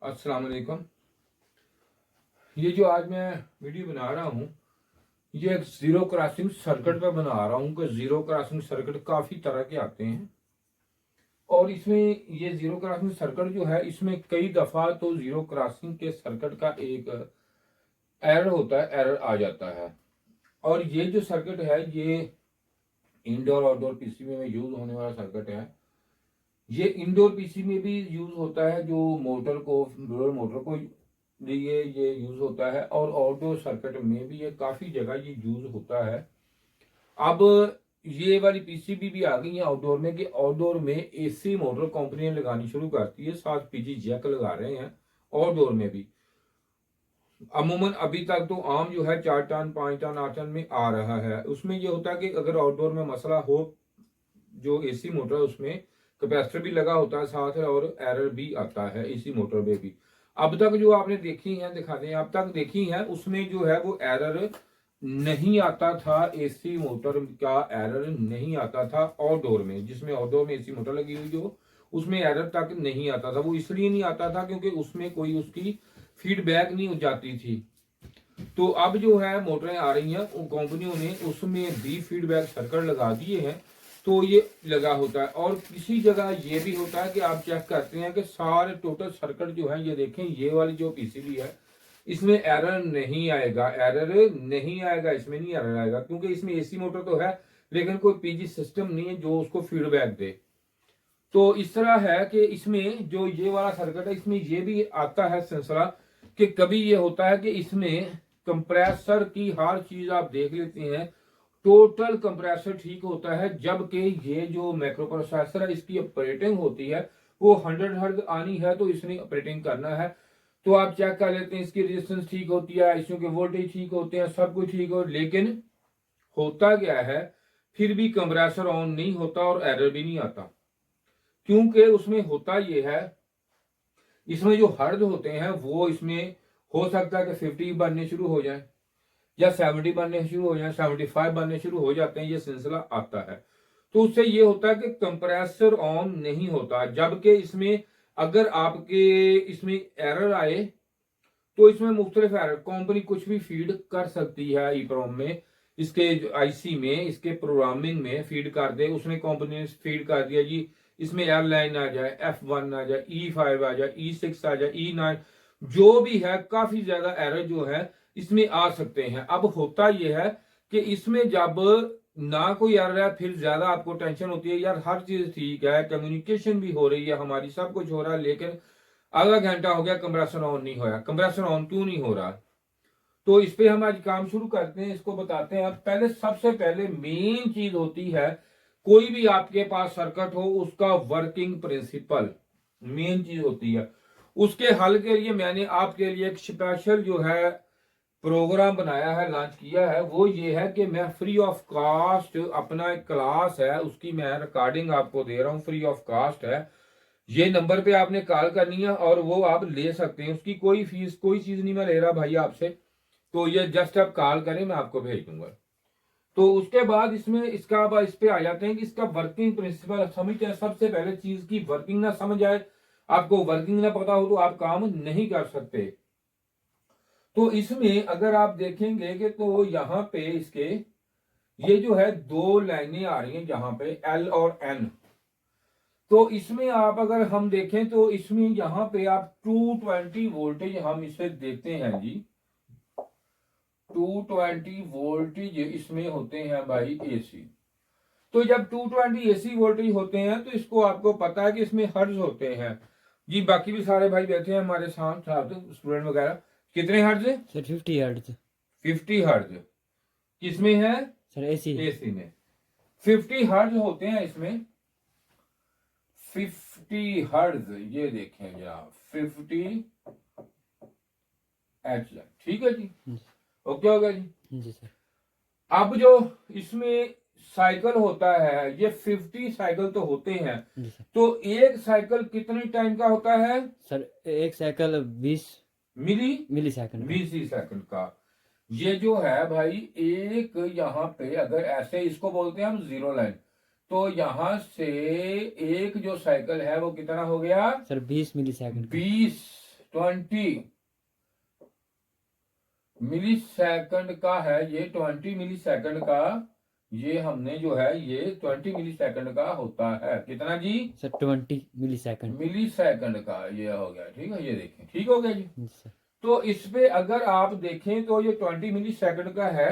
अस्सलाम वालेकुम। ये जो आज मैं वीडियो बना रहा हूँ, ये एक जीरो क्रॉसिंग सर्किट पे बना रहा हूँ कि जीरो क्रॉसिंग सर्किट काफ़ी तरह के आते हैं और इसमें ये जीरो क्रॉसिंग सर्किट जो है, इसमें कई दफ़ा तो जीरो क्रॉसिंग के सर्किट का एक एरर होता है, एरर आ जाता है। और ये जो सर्किट है, ये इंडोर आउटडोर पीसीबी में यूज होने वाला सर्किट है। ये इंडोर पीसी में भी यूज होता है, जो मोटर को ब्लोअर मोटर को लिए ये यूज होता है, और आउटडोर सर्किट में भी ये काफी जगह ये यूज होता है। अब ये वाली पीसीबी भी आ गई है आउटडोर में, कि आउटडोर में एसी मोटर कंपनियां लगानी शुरू करती है, साथ पीजी जैक लगा रहे हैं आउटडोर में भी। अमूमन अभी तक तो आम जो है 4 टन 5 टन 8 टन में आ रहा है। उसमें ये होता है कि अगर आउटडोर में मसला हो, जो एसी मोटर है उसमें कैपेसिटर भी लगा होता है साथ है, और एरर भी आता है एसी मोटर में भी। अब तक जो आपने देखी है, दिखाते हैं, अब तक देखी है, उसमें जो है वो एरर नहीं आता था। एसी मोटर का एरर नहीं आता था आउटडोर में, जिसमें आउटडोर में एसी मोटर लगी हुई हो, उसमें एरर तक नहीं आता था। वो इसलिए नहीं आता था क्योंकि उसमें कोई उसकी फीडबैक नहीं हो जाती थी। तो अब जो है मोटरें आ रही हैं, उन कंपनियों ने उसमें भी फीडबैक सर्किट लगा दिए हैं, तो ये लगा होता है। और किसी जगह ये भी होता है कि आप चेक करते हैं कि सारे टोटल सर्किट जो है, ये देखें, ये वाली जो पीसीबी है, इसमें एरर नहीं आएगा, एरर नहीं आएगा, इसमें नहीं एरर आएगा, क्योंकि इसमें एसी मोटर तो है लेकिन कोई पीजी सिस्टम नहीं है जो उसको फीडबैक दे। तो इस तरह है कि इसमें जो ये वाला सर्किट है, इसमें ये भी आता है सिलसिला कि कभी ये होता है कि इसमें कंप्रेसर की हर चीज आप देख लेते हैं, टोटल कंप्रेसर ठीक होता है, जबकि ये जो माइक्रो प्रोसेसर है, इसकी ऑपरेटिंग होती है वो 100 हर्ट्ज आनी है, तो इसने ऑपरेटिंग करना है। तो आप चेक कर लेते हैं, इसकी रेजिस्टेंस ठीक होती है, इसमें के वोल्टेज ठीक होते हैं, सब कुछ ठीक हो, लेकिन होता क्या है, फिर भी कंप्रेसर ऑन नहीं होता और एरर भी नहीं आता। क्योंकि उसमें होता यह है, इसमें जो हर्ज होते हैं वो इसमें हो सकता है कि 50 बनने शुरू हो जाए, या 70 बनने शुरू हो जाए, 75 बनने शुरू हो जाते हैं, ये सिलसिला आता है। तो उससे ये होता है कि कंप्रेसर ऑन नहीं होता। जबकि इसमें अगर आपके इसमें एरर आए, तो इसमें मुख्तलिफ एरर कंपनी कुछ भी फीड कर सकती है। ईप्रोम में, इसके आईसी में, इसके प्रोग्रामिंग में फीड कर दे। उसने कंपनी ने फीड कर दिया जी, इसमें एयरलाइन आ जाए, F1 आ जाए, E5 आ जाए, E6 आ जाए, E9, जो भी है, काफी ज्यादा एरर जो है इसमें आ सकते हैं। अब होता यह है कि इसमें जब ना कोई एरर है, फिर ज्यादा आपको टेंशन होती है, यार हर चीज ठीक है, कम्युनिकेशन भी हो रही है हमारी, सब कुछ हो रहा है, लेकिन आधा घंटा हो गया कंप्रेसर ऑन नहीं होया। कंप्रेसर ऑन क्यों नहीं हो रहा? तो इस पे हम आज काम शुरू करते हैं, इसको बताते हैं। पहले सबसे पहले मेन चीज होती है, कोई भी आपके पास सर्किट हो, उसका वर्किंग प्रिंसिपल मेन चीज होती है। उसके हल के लिए मैंने आपके लिए एक स्पेशल जो है प्रोग्राम बनाया है, लॉन्च किया है। वो ये है कि मैं फ्री ऑफ कॉस्ट अपना एक क्लास है, उसकी मैं रिकॉर्डिंग आपको दे रहा हूँ, फ्री ऑफ कॉस्ट है। ये नंबर पे आपने कॉल करनी है और वो आप ले सकते हैं, उसकी कोई फीस कोई चीज नहीं मैं ले रहा भाई आपसे। तो ये जस्ट आप कॉल करें, मैं आपको भेज दूंगा। तो उसके बाद इसमें इसका अब इस पे आ जाते हैं कि इसका वर्किंग प्रिंसिपल समझते हैं। सबसे पहले चीज की वर्किंग ना समझ आए, आपको वर्किंग ना पता हो, तो आप काम नहीं कर सकते। तो इसमें अगर आप देखेंगे कि तो यहाँ पे इसके ये जो है दो लाइनें आ रही हैं यहाँ पे, L और N। तो इसमें आप अगर हम देखें तो इसमें यहाँ पे आप 220 वोल्टेज हम इसे देते हैं जी। 220 वोल्टेज इसमें होते हैं भाई एसी। तो जब 220 एसी वोल्टेज होते हैं, तो इसको आपको पता है कि इसमें हर्ज होते हैं जी। बाकी भी सारे भाई बैठे हैं हमारे साथ साथ स्टूडेंट वगैरह। कितने हर्ज? Sir 50 hertz. 50 हर्ज किसमें है? Sir AC. एसी में 50 हर्ज होते हैं इसमें। 50 हर्ज, ये देखें जरा, 50 एच, ठीक है जी, ओके हो गया जी। जी सर। अब जो इसमें साइकिल होता है, ये 50 साइकिल तो होते हैं। जी सर। तो एक साइकिल कितने टाइम का होता है? सर एक साइकिल 20 मिली सेकंड का। 20 सेकंड का। ये जो है भाई, एक यहाँ पे अगर ऐसे इसको बोलते हैं हम जीरो लाइन, तो यहां से एक जो साइकिल है वो कितना हो गया? सर 20 मिली सेकंड का। 20। 20 मिली सेकंड का है, ये 20 मिली सेकंड का, ये हमने जो है ये 20 मिली सेकंड का होता है। कितना जी? सर 20 मिली सेकंड। मिली सेकंड का ये हो गया। ठीक है, ये देखें, ठीक हो गया जी। सर तो इस पे अगर आप देखें तो ये 20 मिली सेकंड का है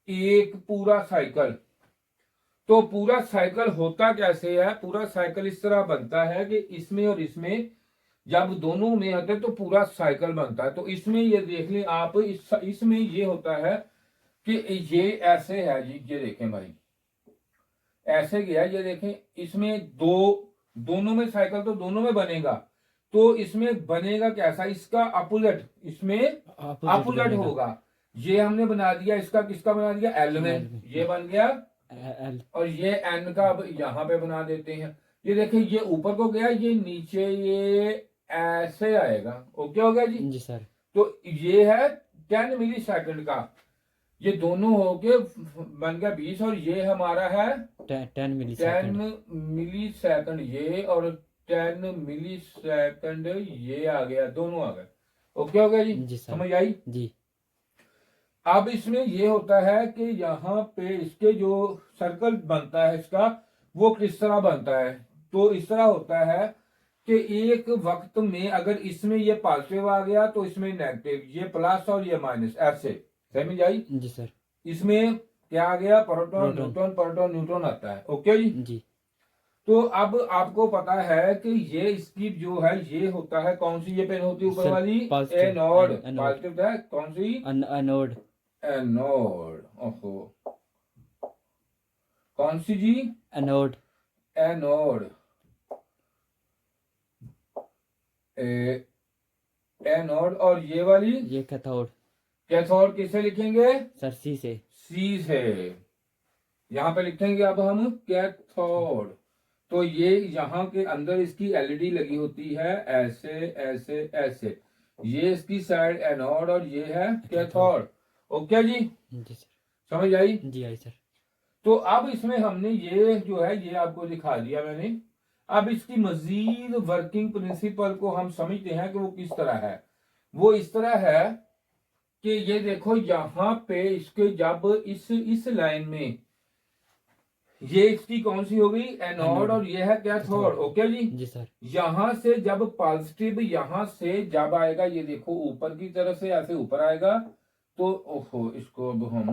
एक पूरा साइकिल। तो पूरा साइकिल होता कैसे है? पूरा साइकिल इस तरह बनता है कि इसमें और इसमें जब दोनों में आते हैं तो पूरा साइकिल बनता है। तो इसमें ये देख लें आप, इसमें ये होता है कि ये ऐसे है जी, ये देखें भाई, ऐसे गया, ये देखें, इसमें दोनों में साइकिल तो दोनों में बनेगा। तो इसमें बनेगा कैसा? इसका अपोजिट, इसमें अपोजिट होगा। ये हमने बना दिया, इसका किसका बना दिया? एल में, ये बन गया एल। और ये एन का अब यहाँ पे बना देते हैं। ये देखिए, ये ऊपर को गया, ये नीचे ये ऐसे आएगा। ओके हो गया जी। जी सर। तो ये है 10 मिली सेकंड का, ये दोनों होके बन गया 20 और ये हमारा है 10 मिली 10 सेकंड। मिली सेकंड ये, और 10 मिली सेकंड ये आ गया, दोनों आ गए। ओके हो गया जी। जी सर। समझ आई जी। अब इसमें ये होता है कि यहाँ पे इसके जो सर्कल बनता है इसका, वो किस तरह बनता है? तो इस तरह होता है कि एक वक्त में अगर इसमें ये पॉजिटिव आ गया तो इसमें नेगेटिव, ये प्लस और ये माइनस, ऐसे। समझ आई? जी सर। इसमें क्या आ गया? प्रोटॉन न्यूट्रॉन, प्रोटॉन न्यूट्रॉन आता है। ओके जी। जी। तो अब आपको पता है कि ये इसकी जो है ये होता है, कौन सी ये पेन होती है ऊपर सर, वाली? positive, anode. एनोड। पॉजिटिव है कौन सी? एनोड। एनोड। ओहो, कौन सी जी? एनोड। एनोड। एनोड। और ये वाली? ये कैथोड। कैथोड किसे लिखेंगे? सर सी से। सी से। यहां पे लिखेंगे अब हम कैथोड। तो ये यहाँ के अंदर इसकी एलईडी लगी होती है, ऐसे ऐसे ऐसे। ये इसकी साइड एनोड और ये है कैथोड। ओके जी। जी सर। समझ आई? जी आई सर। तो अब इसमें हमने ये जो है ये आपको दिखा दिया मैंने। अब इसकी मजीद वर्किंग प्रिंसिपल को हम समझते हैं कि वो किस तरह है। वो इस तरह है कि ये देखो, यहाँ पे इसके जब इस लाइन में ये इसकी कौन सी हो गई? एनोड और ये है कैथोड। ओके जी। जी सर। यहां से जब पॉजिटिव यहां से जब आएगा, ये देखो ऊपर की तरफ से ऐसे ऊपर आएगा, तो ओहो, इसको अब हम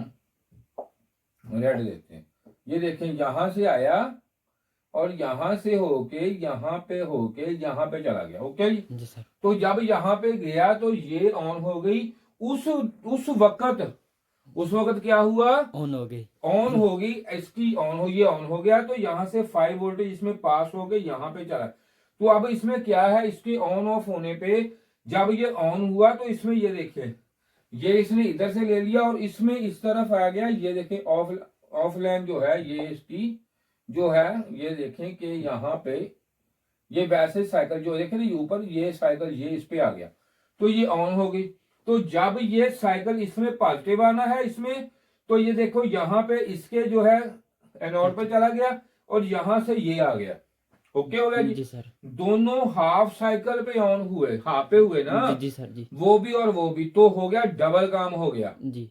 रेड देते हैं। ये देखें, यहां से आया और यहां से होके यहाँ पे चला गया। ओके जी सर। तो जब यहाँ पे गया तो ये ऑन हो गई। उस वक्त क्या हुआ? ऑन हो गई। ऑन हो गई, इसकी ऑन हो, ये ऑन हो गया। तो यहां से 5 वोल्टेज इसमें पास हो गए, यहाँ पे चला। तो अब इसमें क्या है? इसके ऑन ऑफ होने पे जब ये ऑन हुआ तो इसमें ये देखें, ये इसने इधर से ले लिया और इसमें इस तरफ आ गया। ये देखें ऑफ लाइन जो है ये इसकी जो है, ये देखें कि यहाँ पे ये वैसे साइकिल जो देखें ना ऊपर, ये साइकिल ये इस पे आ गया, तो ये ऑन हो गई। तो जब ये साइकिल इसमें पॉजिटिव आना है इसमें, तो ये देखो यहाँ पे इसके जो है एनोड पे चला गया और यहां से ये आ गया। ओके हो गया जी। जी सर। दोनों हाफ साइकिल पे ऑन हुए, हाफ पे हुए ना। जी सर। जी। वो भी और वो भी, तो हो गया डबल काम हो गया। जी।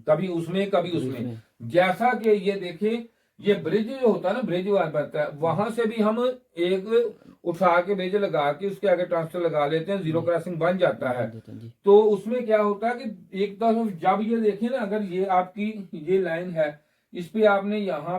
कभी उसमें कभी उसमें। जैसा कि ये देखें, ये ब्रिज जो होता है ना, ब्रिज बनता है, वहां से भी हम एक उठा के ब्रिज लगा के उसके आगे ट्रांसफर लगा लेते हैं, जीरो क्रॉसिंग बन जाता है। तो उसमें क्या होता है कि एक तरफ जब ये देखें ना, अगर ये आपकी ये लाइन है, इस पे आपने यहाँ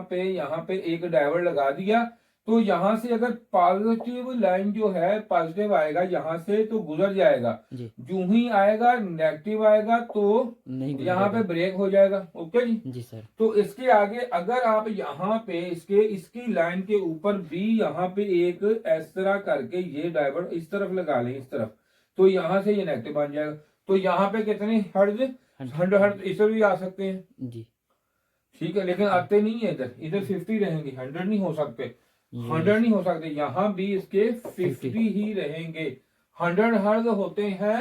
पे एक डायोड लगा दिया, तो यहाँ से अगर पॉजिटिव लाइन जो है पॉजिटिव आएगा यहाँ से तो गुजर जाएगा। जो ही आएगा नेगेटिव आएगा तो यहाँ पे ब्रेक हो जाएगा। ओके जी। जी सर। तो इसके आगे अगर आप यहाँ पे इसकी लाइन के ऊपर भी यहाँ पे एक इस तरह करके ये डायोड इस तरफ लगा लें, इस तरफ, तो यहाँ से ये नेगेटिव बन जाएगा। तो यहाँ पे कितने हर्ट्ज? 100 हर्ट्ज इसे भी आ सकते हैं जी। ठीक है, लेकिन आते नहीं है इधर 50 रहेंगे, 100 नहीं हो सकते, 100 नहीं हो सकते। यहाँ भी इसके 50 ही रहेंगे। 100 हर्ट्ज होते हैं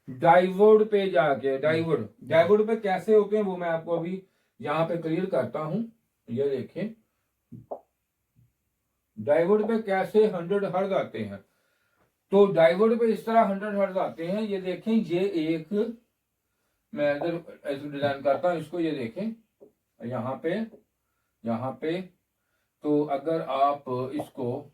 डायोड पे जाके। डायोड पे कैसे होते हैं वो मैं आपको अभी यहाँ पे क्लियर करता हूं। ये देखें डायोड पे कैसे 100 हर्ट्ज आते हैं। तो डायोड पे इस तरह 100 हर्ट्ज आते हैं। ये देखें, ये एक, मैं इधर ऐसे डिजाइन करता हूँ इसको, ये देखें यहाँ पे, यहाँ पे। तो अगर आप इसको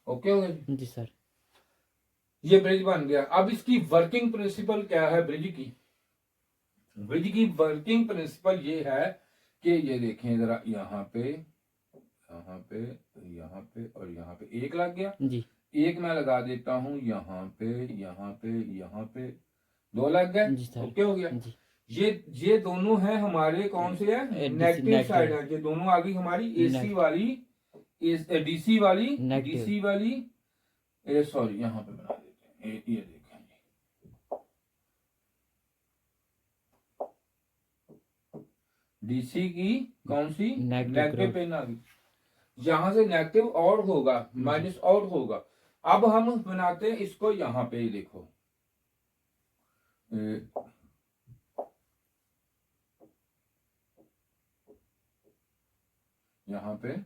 ओके हो गया, जी सर। ये ब्रिज बन गया। अब इसकी वर्किंग प्रिंसिपल क्या है ब्रिज की? ब्रिज की वर्किंग प्रिंसिपल ये है कि ये देखें जरा, यहाँ पे, यहाँ पे, यहाँ पे और यहाँ पे एक लग गया। जी एक मैं लगा देता हूँ यहाँ पे, यहाँ पे, यहाँ पे, दो लग गए। जी सर। ओके हो गया। जी ये दोनों हैं हमारे, कौन से हैं? नेगेटिव साइड है। ये दोनों आ गई हमारी एसी वाली, डीसी वाली, नेगेटिव। डीसी वाली, सॉरी यहाँ पे बना देते हैं, ये देखें डीसी की कौन सी? नेगेटिव पिन आ गई। यहां से नेगेटिव आउट होगा, माइनस आउट होगा। अब हम बनाते हैं इसको, यहाँ पे देखो, यहाँ पे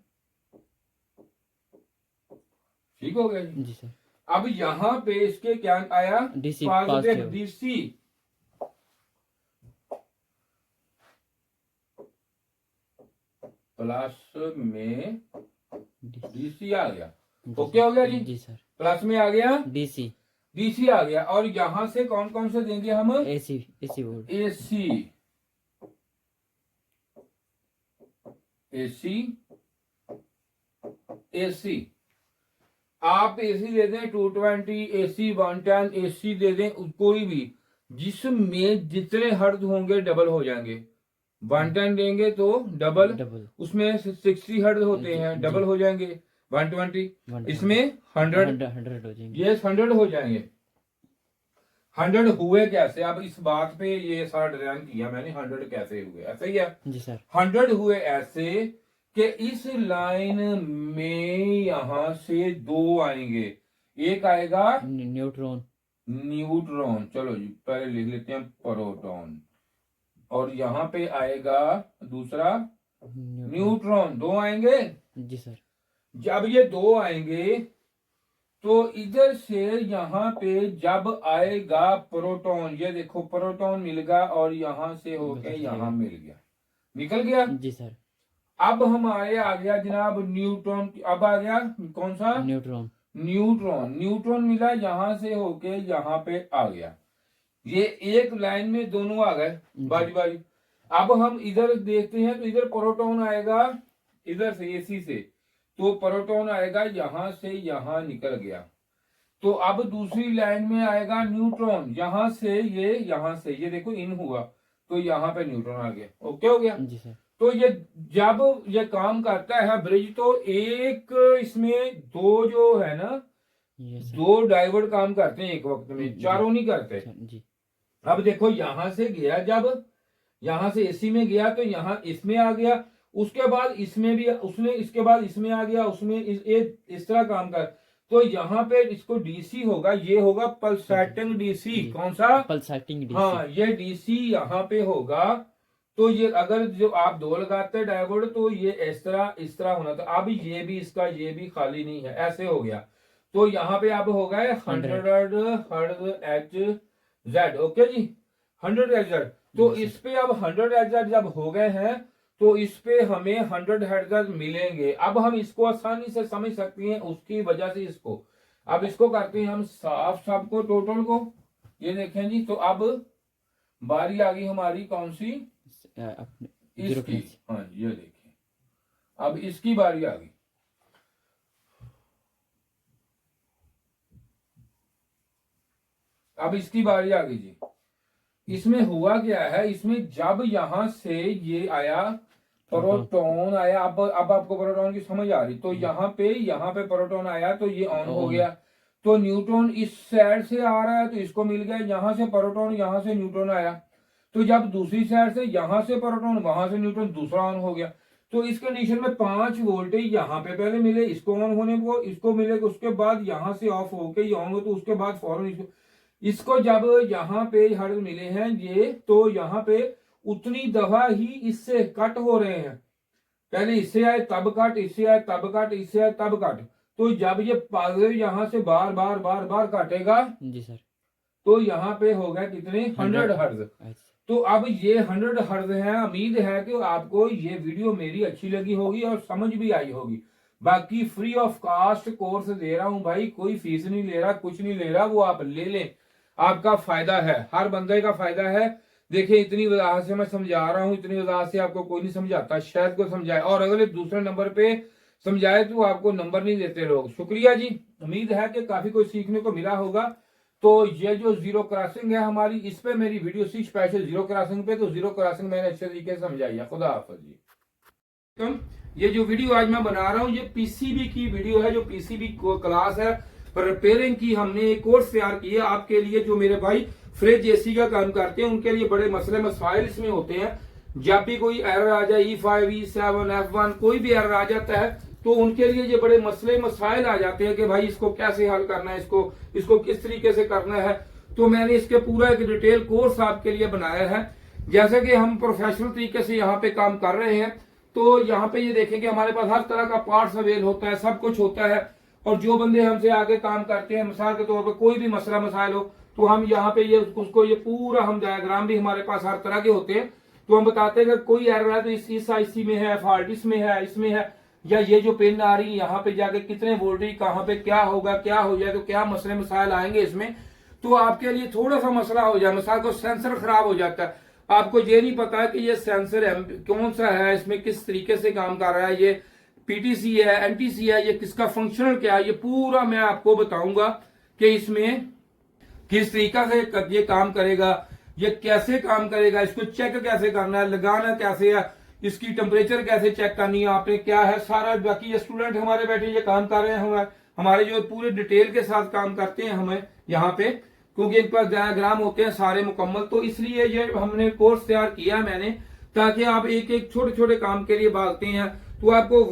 ठीक हो गया जी। जी सर। अब यहाँ पे इसके क्या आया? डीसी पॉजिटिव डीसी, प्लस में डीसी आ गया। ओके हो गया जी। जी सर। प्लस में आ गया डीसी, डीसी आ गया। और यहां से कौन कौन से देंगे हम? AC, AC volt, AC, AC, AC. आप एसी दे दें 220, एसी 110, एसी दे दें कोई भी, जिसमें जितने हर्ट्ज होंगे डबल हो जाएंगे। 110 देंगे तो डबल, उसमें 60 हर्ट्ज होते हैं, डबल हो जाएंगे। 120, इसमें 100 हो जाएंगे। ये 100 हो जाएंगे। 100 हुए कैसे? अब इस बात पे ये सारा डिजाइन किया मैंने, 100 कैसे हुए? ऐसे ही है जी सर। 100 हुए ऐसे कि इस लाइन में यहां से दो आएंगे, एक आएगा न्यूट्रॉन, न्यूट्रॉन, चलो जी पहले लिख लेते हैं प्रोटॉन, और यहाँ पे आएगा दूसरा न्यूट्रॉन, दो आएंगे। जी सर। जब ये दो आएंगे तो इधर से यहाँ पे जब आएगा प्रोटॉन, ये देखो प्रोटॉन मिल गया और यहाँ से होके यहाँ मिल गया, निकल गया। जी सर। अब हमारे आ गया जनाब न्यूट्रॉन, अब आ गया कौन सा? न्यूट्रॉन, न्यूट्रॉन, न्यूट्रॉन मिला, यहाँ से होके यहाँ पे आ गया। ये एक लाइन में दोनों आ गए बारी बारी। अब हम इधर देखते हैं तो इधर प्रोटॉन आएगा, इधर से एसी से, तो प्रोटॉन आएगा यहाँ से यहाँ निकल गया। तो अब दूसरी लाइन में आएगा न्यूट्रॉन, यहाँ से ये, यहाँ से ये देखो इन हुआ, तो यहाँ पे न्यूट्रॉन आ गया। ओके हो गया जी सर। तो ये जब ये काम करता है ब्रिज, तो एक इसमें दो जो है ना, दो डायोड काम करते हैं एक वक्त में, चारों नहीं करते जी। अब देखो यहां से गया, जब यहां से एसी में गया तो यहाँ इसमें आ गया, उसके बाद इसमें भी, उसने इसके बाद इसमें आ गया, उसमें इस तरह काम कर, तो यहाँ पे इसको डीसी होगा, ये होगा पल्सेटिंग डीसी। कौन सा? Pulsating DC. हाँ, ये डीसी यहाँ पे होगा। तो ये अगर जो आप दो लगाते हैं डायोड, तो ये इस तरह होना था। अब ये भी इसका, ये भी खाली नहीं है, ऐसे हो गया। तो यहाँ पे अब हो गए 100 हर्ट्ज एच जेड। ओके जी, 100 एच जेड। तो इस पे अब 100 एच जेड जब हो गए हैं तो इस पे हमें 100 हर्ट्ज मिलेंगे। अब हम इसको आसानी से समझ सकते हैं, उसकी वजह से इसको अब इसको करते हैं हम साफ साफ को, टोटल को। ये देखें जी, तो अब बारी आ गई हमारी कौन सी? इसकी। हाँ ये देखिए, अब इसकी बारी आ गई। अब इसकी बारी आ गई जी। इसमें हुआ क्या है, इसमें जब यहां से ये आया प्रोटॉन आया, अब आपको प्रोटॉन की समझ आ रही, तो यहाँ पे प्रोटॉन आया तो ये ऑन हो गया। तो न्यूट्रॉन इस साइड से आ रहा है तो इसको मिल गया, यहाँ से प्रोटॉन, यहाँ से न्यूट्रॉन आया। तो जब दूसरी साइड से यहाँ से प्रोटॉन, वहां से न्यूट्रॉन, दूसरा ऑन हो गया। तो इस कंडीशन में 5 वोल्टेज यहाँ पे पहले मिले, इसको ऑन होने को, इसको मिले, उसके बाद यहाँ से ऑफ होके ये ऑन हो, तो उसके बाद फौरन इसको, इसको जब यहाँ पे हर्ज मिले हैं ये, तो यहाँ पे उतनी दफा ही इससे कट हो रहे हैं। पहले इससे आए तब कट, इससे आए तब कट, इससे आए तब कट। तो जब ये पॉजिटिव यहाँ से बार बार बार बार काटेगा जी सर, तो यहाँ पे हो गया कितने 100 हर्ज। अच्छा। तो अब ये 100 हर्ज है। उम्मीद है कि आपको ये वीडियो मेरी अच्छी लगी होगी और समझ भी आई होगी। बाकी फ्री ऑफ कास्ट कोर्स दे रहा हूं भाई, कोई फीस नहीं ले रहा, कुछ नहीं ले रहा, वो आप ले लें, आपका फायदा है, हर बंदे का फायदा है। देखिए इतनी वजह से मैं समझा रहा हूं, इतनी वजह से आपको कोई नहीं समझाता, शायद को समझाए, और अगले दूसरे नंबर पे समझाए तो आपको नंबर नहीं देते लोग। शुक्रिया जी, उम्मीद है कि काफी कुछ सीखने को मिला होगा। तो ये जो जीरो क्रॉसिंग है हमारी, इस पे मेरी वीडियो सी स्पेशल जीरो क्रॉसिंग पे, तो जीरो क्रॉसिंग मैंने अच्छे तरीके से समझाई है। खुदा हाफिज जी। ये जो वीडियो आज मैं बना रहा हूँ ये पीसीबी की वीडियो है, जो पीसीबी क्लास है रिपेयरिंग की, हमने एक कोर्स तैयार किया आपके लिए। जो मेरे भाई फ्रिज एसी का काम करते हैं उनके लिए बड़े मसले मसाइल इसमें होते हैं। जब भी कोई एरर आ जाए E5, E7, F1 कोई भी एरर आ जाता है तो उनके लिए ये बड़े मसले मसाइल आ जाते हैं कि भाई इसको कैसे हल करना है, इसको किस तरीके से करना है। तो मैंने इसके पूरा एक डिटेल कोर्स आपके लिए बनाया है। जैसे कि हम प्रोफेशनल तरीके से यहाँ पे काम कर रहे हैं, तो यहाँ पे ये देखें कि हमारे पास हर तरह का पार्ट्स अवेल होता है, सब कुछ होता है। और जो बंदे हमसे आगे काम करते हैं, मिसाल के तौर पर कोई भी मसला मसाइल हो, तो हम यहाँ पे ये उसको ये पूरा हम डायग्राम भी हमारे पास हर तरह के होते हैं। तो हम बताते हैं कि कोई एरर है तो इस आईसी में है, फॉल्ट इसमें है, इसमें है, या ये जो पिन आ रही है यहाँ पे जाके कितने वोल्टेज कहाँ पे क्या होगा, क्या हो जाए, तो क्या मसले मसाइल आएंगे इसमें। तो आपके लिए थोड़ा सा मसला हो जाए, मिसाल को सेंसर खराब हो जाता है, आपको ये नहीं पता कि ये सेंसर कौन सा है, इसमें किस तरीके से काम कर रहा है, ये पीटीसी है, एनटीसी है, ये किसका फंक्शनल क्या है, ये पूरा मैं आपको बताऊंगा कि इसमें किस तरीका से ये काम करेगा, ये कैसे काम करेगा, इसको चेक कैसे करना है, लगाना कैसे है, इसकी टेम्परेचर कैसे चेक करनी है आपने, क्या है सारा। बाकी ये स्टूडेंट हमारे बैठे ये काम कर रहे हैं, हमारे जो पूरे डिटेल के साथ काम करते हैं हमें यहाँ पे, क्योंकि इन पर डायग्राम होते हैं सारे मुकम्मल। तो इसलिए ये हमने कोर्स तैयार किया मैंने, ताकि आप एक एक छोटे छोटे काम के लिए भागते हैं तो आपको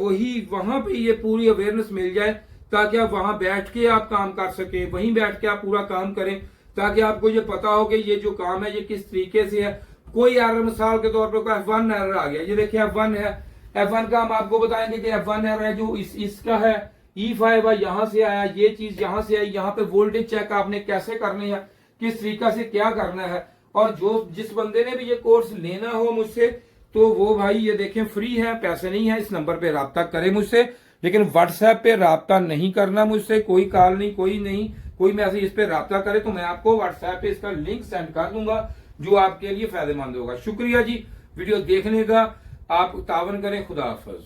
वहां पे ये पूरी अवेयरनेस मिल जाए, ताकि आप वहां बैठ के आप काम कर सके, वहीं बैठ के आप पूरा काम करें, ताकि आपको ये पता हो कि ये जो काम है ये किस तरीके से है। कोई एरर मिसाल के तौर पर कोई F1 एरर आ गया, ये देखिए F1 है, F1 का हम आपको बताएंगे कि F1 एरर है जो इसका है, E5 है, यहाँ से आया, ये चीज यहाँ से आई, यहाँ पे वोल्टेज चेक आपने कैसे करनी है, किस तरीका से क्या करना है। और जिस बंदे ने भी ये कोर्स लेना हो मुझसे, तो वो भाई ये देखें फ्री है, पैसे नहीं है, इस नंबर पे राब्ता करें मुझसे, लेकिन व्हाट्सएप पे राब्ता नहीं करना मुझसे, कोई कॉल नहीं, कोई मैसेज इस पे राब्ता करे तो मैं आपको व्हाट्सएप पे इसका लिंक सेंड कर दूंगा, जो आपके लिए फायदेमंद होगा। शुक्रिया जी वीडियो देखने का, आप तावन करें। खुदा हाफिज।